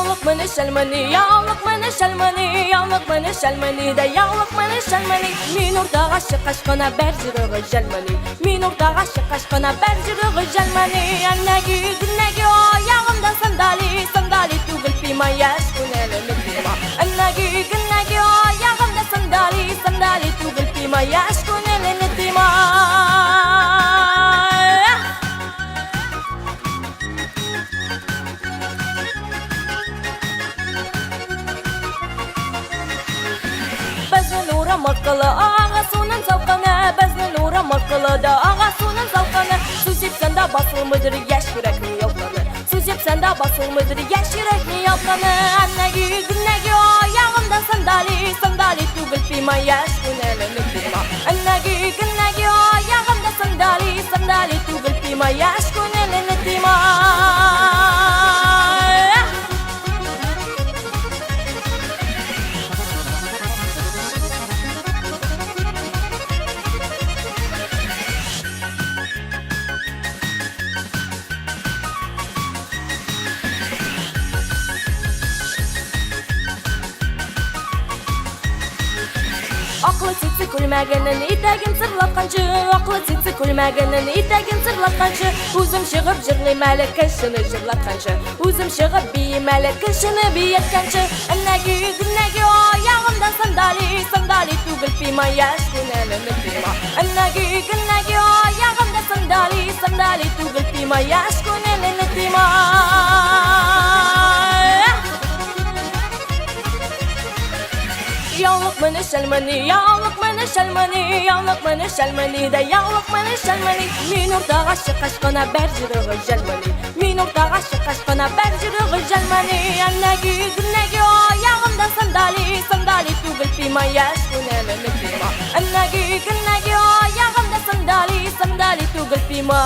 Yallık mını şelmeni, yallık mını şelmeni, yallık mını şelmeni de yallık mını şelmeni. Minurda aşık aşkına bercirığı jelmeni, minurda aşık aşkına bercirığı jelmeni. Annegi günnegi o yağımda sandali, sandali tugul pima yaş günelini pima. Annegi günnegi o yağımda sandali, sandali tugul pima yaş günelini pima. Безне нура маққылы аға суның салқаны, безне нура маққылы да аға суның салқаны. Су сепсәнда басылмыдыр яш жүрекнің ялқаны, су сепсәнда басылмыдыр яш жүрекнің ялқаны. Аннеги күннеги аяғымда сандали, сандали түгіл пима яш күнеліні пима. Аннеги күннеги аяғымда сандали, сандали түгіл пима яш күнеліні пима. Aklı titsi külmәгенен итәген сырлатқанчы, акылы титси күлмәгенен итәген сырлатқанчы. Үзем чыгып җырлыйм әле кешене җырлатканчы, үзем чыгып бием әле кешене биятканчы. Әннәги гүннәги аягымда сандали, сандали түгел пима яшь күнәлене пима. Әннәги гүннәги аягымда сандали, сандали түгел пима яшь күнәлене пима. Yallık mını şelmeni, yallık mını şelmeni, yallık mını şelmeni de yallık mını şelmeni. Minurda aşık aşkına bercirığı jelmeni, minurda aşık aşkına bercirığı jelmeni. Annegi günnegi ayağımda sandali, sandali түгіл pima yaş günelini pima. Annegi günnegi ayağımda sandali, sandali түгіл pima.